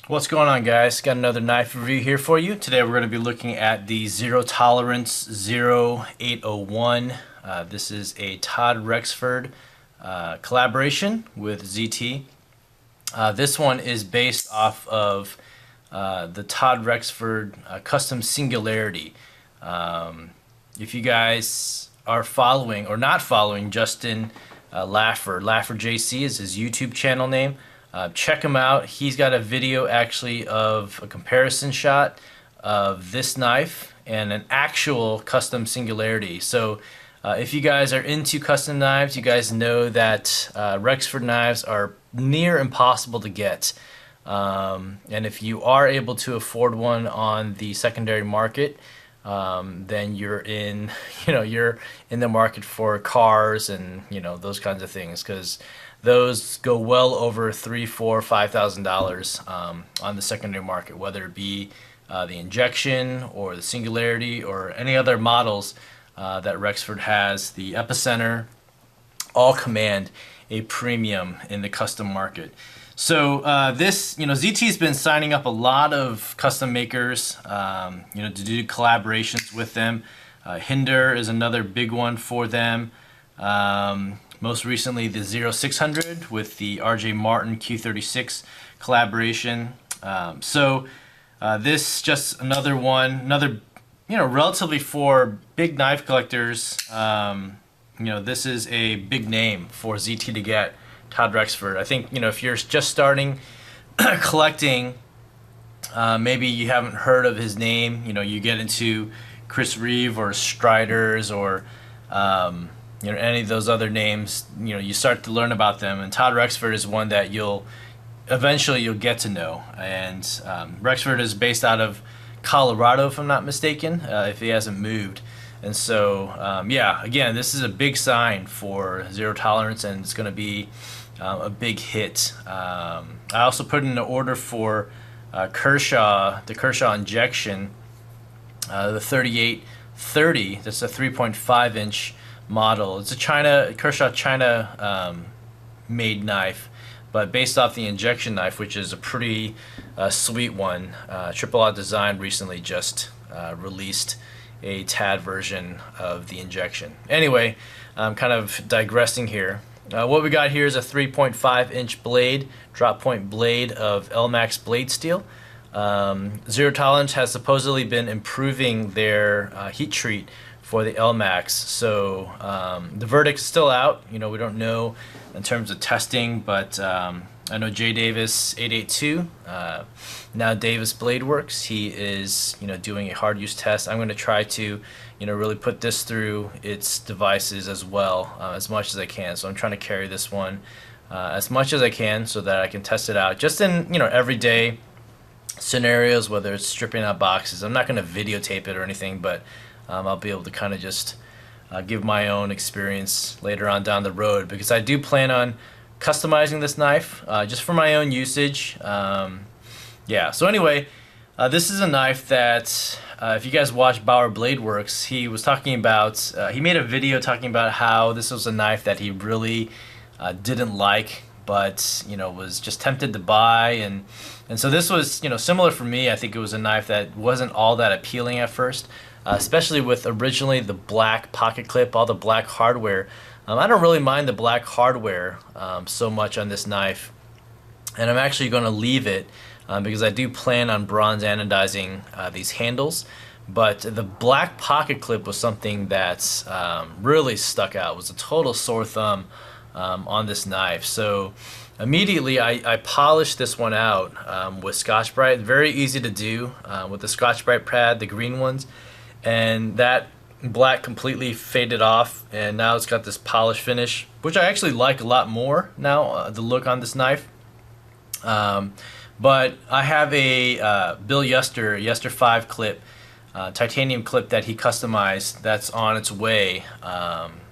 What's going on, guys? Got another knife review here for you. Today we're going to be looking at the Zero Tolerance 0801. This is a Todd Rexford collaboration with ZT. This one is based off of the Todd Rexford Custom Singularity. If you guys are following or not following Justin Laffer JC is his YouTube channel name. Check him out. He's got a video actually of a comparison shot of this knife and an actual custom Singularity. So if you guys are into custom knives, you guys know that Rexford knives are near impossible to get. And if you are able to afford one on the secondary market, then you're in, you're in the market for cars and, those kinds of things, because those go well over $3, $4, $5,000 on the secondary market, whether it be the injection or the Singularity or any other models that Rexford has. The Epicenter all command a premium in the custom market. So ZT's been signing up a lot of custom makers, to do collaborations with them. Hinder is another big one for them. Most recently, the 0600 with the RJ Martin Q36 collaboration. This just another one, relatively for big knife collectors. This is a big name for ZT to get. Todd Rexford. I think, if you're just starting collecting, maybe you haven't heard of his name. You get into Chris Reeve or Striders or any of those other names. You start to learn about them, and Todd Rexford is one that you'll eventually get to know. And Rexford is based out of Colorado, if I'm not mistaken, if he hasn't moved. And so, again, this is a big sign for Zero Tolerance, and it's going to be a big hit. I also put in an order for Kershaw, the Kershaw injection, the 3830. That's a 3.5 inch model. It's a Kershaw China made knife, but based off the injection knife, which is a pretty sweet one. Triple R Design recently just released a TAD version of the injection. Anyway, I'm kind of digressing here. What we got here is a 3.5 inch blade, drop point blade of Elmax blade steel. Zero Tolerance has supposedly been improving their heat treat for the Elmax. So the verdict is still out. We don't know in terms of testing, but I know Jay Davis 882, now Davis Blade Works. He is doing a hard use test. I'm going to try to really put this through its devices as well, as much as I can. So I'm trying to carry this one as much as I can so that I can test it out just in everyday scenarios, whether it's stripping out boxes. I'm not going to videotape it or anything, but I'll be able to kind of just give my own experience later on down the road, because I do plan on customizing this knife just for my own usage. So anyway, this is a knife that if you guys watch Bauer Blade Works, he was talking about, he made a video talking about how this was a knife that he really didn't like, but was just tempted to buy. And so this was similar for me. I think it was a knife that wasn't all that appealing at first, especially with originally the black pocket clip, all the black hardware. I don't really mind the black hardware so much on this knife, and I'm actually going to leave it because I do plan on bronze anodizing these handles. But the black pocket clip was something that's really stuck out. It was a total sore thumb on this knife. So immediately I polished this one out with Scotch-Brite. Very easy to do with the Scotch-Brite pad, the green ones, and that black completely faded off, and now it's got this polished finish, which I actually like a lot more now, the look on this knife. But I have a Bill Yester 5 clip, titanium clip that he customized, that's on its way.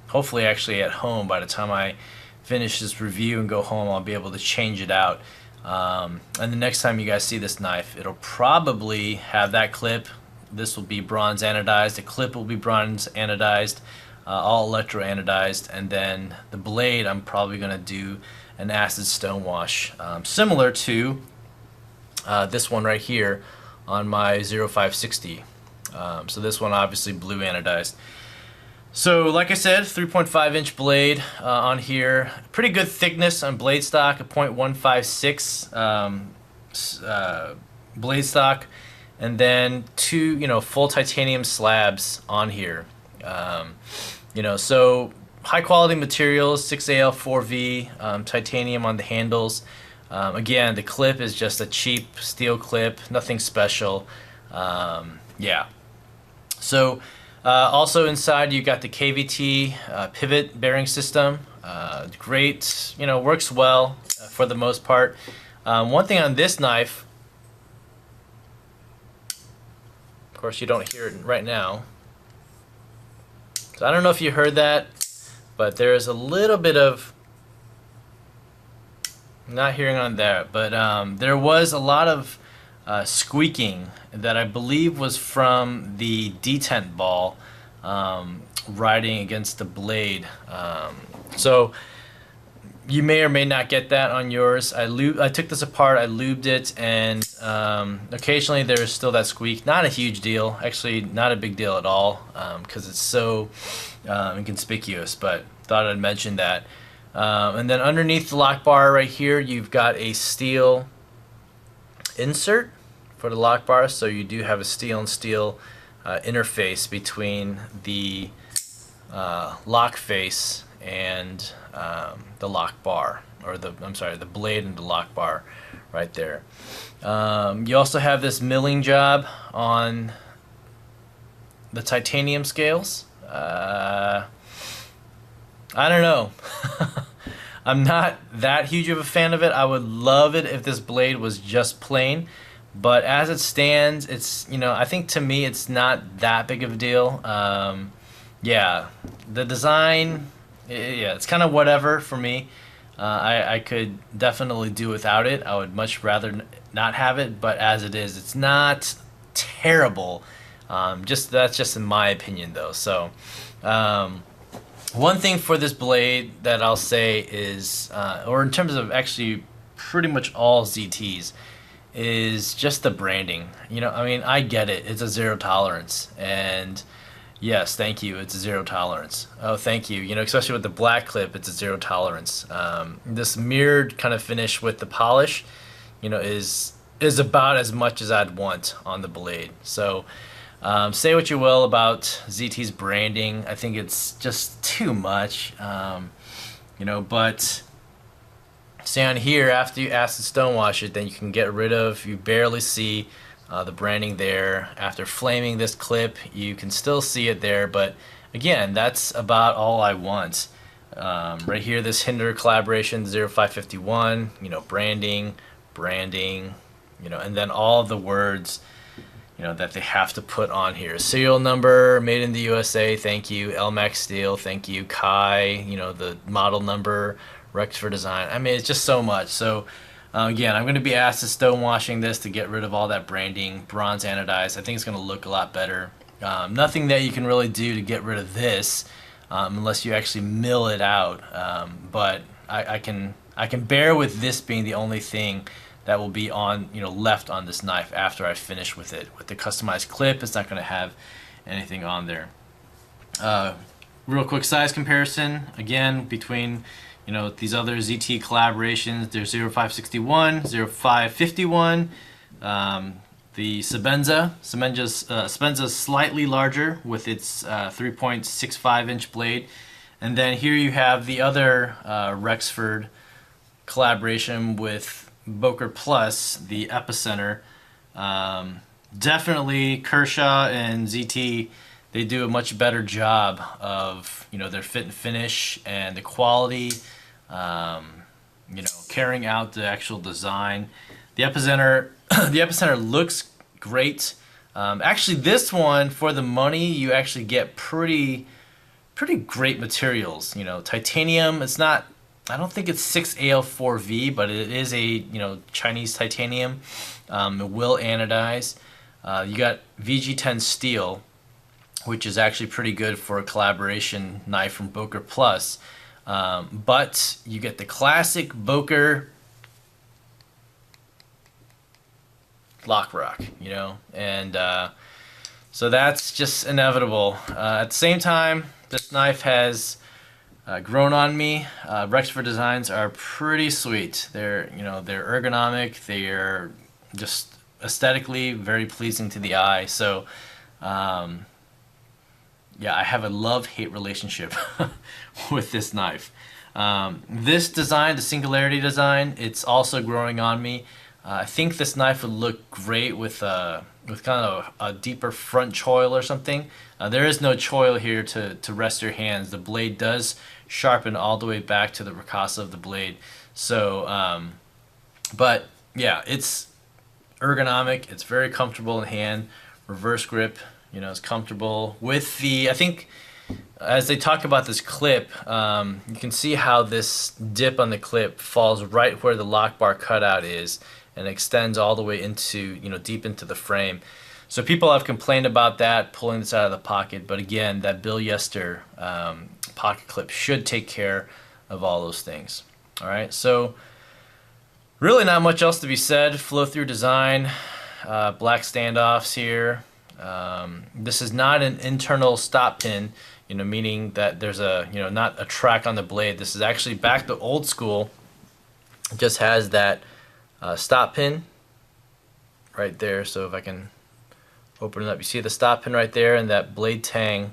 Hopefully actually at home by the time I finish this review and go home, I'll be able to change it out. And the next time you guys see this knife, it'll probably have that clip. This will be bronze anodized. The clip will be bronze anodized, all electro anodized, and then the blade I'm probably going to do an acid stone wash, similar to this one right here on my 0560. So this one obviously blue anodized. So like I said, 3.5 inch blade on here. Pretty good thickness on blade stock, a 0.156 blade stock. And then two, full titanium slabs on here. So high quality materials, 6AL4V, titanium on the handles. Again, the clip is just a cheap steel clip, nothing special. Yeah. So also inside you got the KVT pivot bearing system. Great, works well for the most part. One thing on this knife, of course you don't hear it right now. So I don't know if you heard that, but there's a little bit of, not hearing on there, but there was a lot of squeaking that I believe was from the detent ball riding against the blade. So you may or may not get that on yours. I took this apart, I lubed it, and occasionally there's still that squeak. Not a huge deal, actually not a big deal at all, because it's so inconspicuous, but thought I'd mention that. And then underneath the lock bar right here, you've got a steel insert for the lock bar, so you do have a steel and steel interface between the lock face and the lock bar, or the blade and the lock bar right there. You also have this milling job on the titanium scales. I don't know. I'm not that huge of a fan of it. I would love it if this blade was just plain, but as it stands, it's, I think to me it's not that big of a deal. Yeah, the design, yeah, it's kind of whatever for me. I could definitely do without it. I would much rather not have it, but as it is, it's not terrible. That's just in my opinion though. So one thing for this blade that I'll say is, or in terms of actually pretty much all ZTs, is just the branding. I get it. It's a zero tolerance, and yes, thank you. It's a zero tolerance. Oh, thank you. Especially with the black clip, it's a zero tolerance. This mirrored kind of finish with the polish, is about as much as I'd want on the blade. So say what you will about ZT's branding. I think it's just too much. But say on here, after you acid stonewash it, then you can get rid of, you barely see the branding there. After flaming this clip, you can still see it there, but again, that's about all I want. Right here, this Hinder collaboration 0551, branding, and then all of the words, that they have to put on here. Serial number, made in the USA, thank you. Elmax Steel, thank you. Kai, the model number, Rexford Design. It's just so much. So again, I'm going to be acid stonewashing this to get rid of all that branding, bronze anodized. I think it's going to look a lot better. Nothing that you can really do to get rid of this unless you actually mill it out. But I can bear with this being the only thing that will be on, left on this knife after I finish with it. With the customized clip, it's not going to have anything on there. Real quick size comparison, again, between these other ZT collaborations. There's 0561, 0551. The Semenza's slightly larger with its 3.65 inch blade. And then here you have the other Rexford collaboration with Boker Plus, the Epicenter. Definitely Kershaw and ZT, they do a much better job of their fit and finish and the quality, carrying out the actual design. The Epicenter looks great. Actually, this one, for the money, you actually get pretty great materials. Titanium. It's not. I don't think it's 6AL4V, but it is a Chinese titanium. It will anodize. You got VG10 steel, which is actually pretty good for a collaboration knife from Boker Plus. But you get the classic Boker lock rock, you know, and so that's just inevitable. At the same time, this knife has grown on me. Rexford designs are pretty sweet. They're, you know, they're ergonomic. They're just aesthetically very pleasing to the eye. So, yeah, I have a love-hate relationship with this knife. This design, the Singularity design, it's also growing on me. I think this knife would look great with kind of a deeper front choil or something. There is no choil here to rest your hands. The blade does sharpen all the way back to the ricasso of the blade. So, but yeah, it's ergonomic. It's very comfortable in hand. Reverse grip, you know, is comfortable. With the, I think, as they talk about this clip, you can see how this dip on the clip falls right where the lock bar cutout is and extends all the way into, you know, deep into the frame. So people have complained about that, pulling this out of the pocket, but again, that Bill Yester pocket clip should take care of all those things. All right, so really not much else to be said. Flow through design, black standoffs here. This is not an internal stop pin, you know, meaning that there's a, you know, not a track on the blade. This is actually back to old school. It just has that stop pin right there. So if I can open it up, you see the stop pin right there, and that blade tang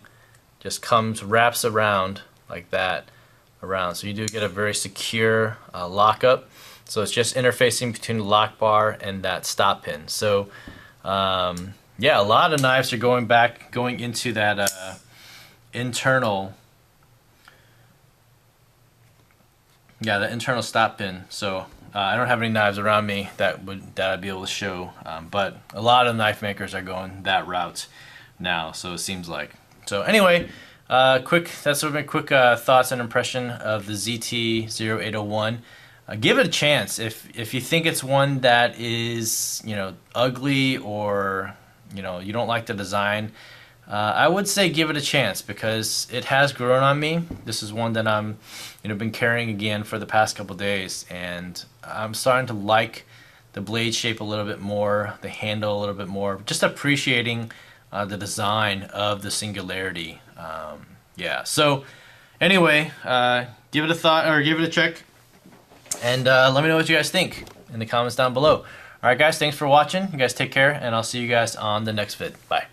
just wraps around like that around. So you do get a very secure lockup. So it's just interfacing between the lock bar and that stop pin. So yeah, a lot of knives are going into that internal, yeah, the internal stop pin. So I don't have any knives around me that I'd be able to show, but a lot of knife makers are going that route now. So it seems like. So anyway, that's sort of my quick thoughts and impression of the ZT-0801. Give it a chance if you think it's one that is, you know, ugly, or, you know, you don't like the design. I would say give it a chance, because it has grown on me. This is one that I'm, you know, been carrying again for the past couple days, and I'm starting to like the blade shape a little bit more, the handle a little bit more, just appreciating the design of the Singularity. Yeah, so anyway, give it a thought, or give it a check, and let me know what you guys think in the comments down below. Alright guys, thanks for watching. You guys take care, and I'll see you guys on the next vid. Bye.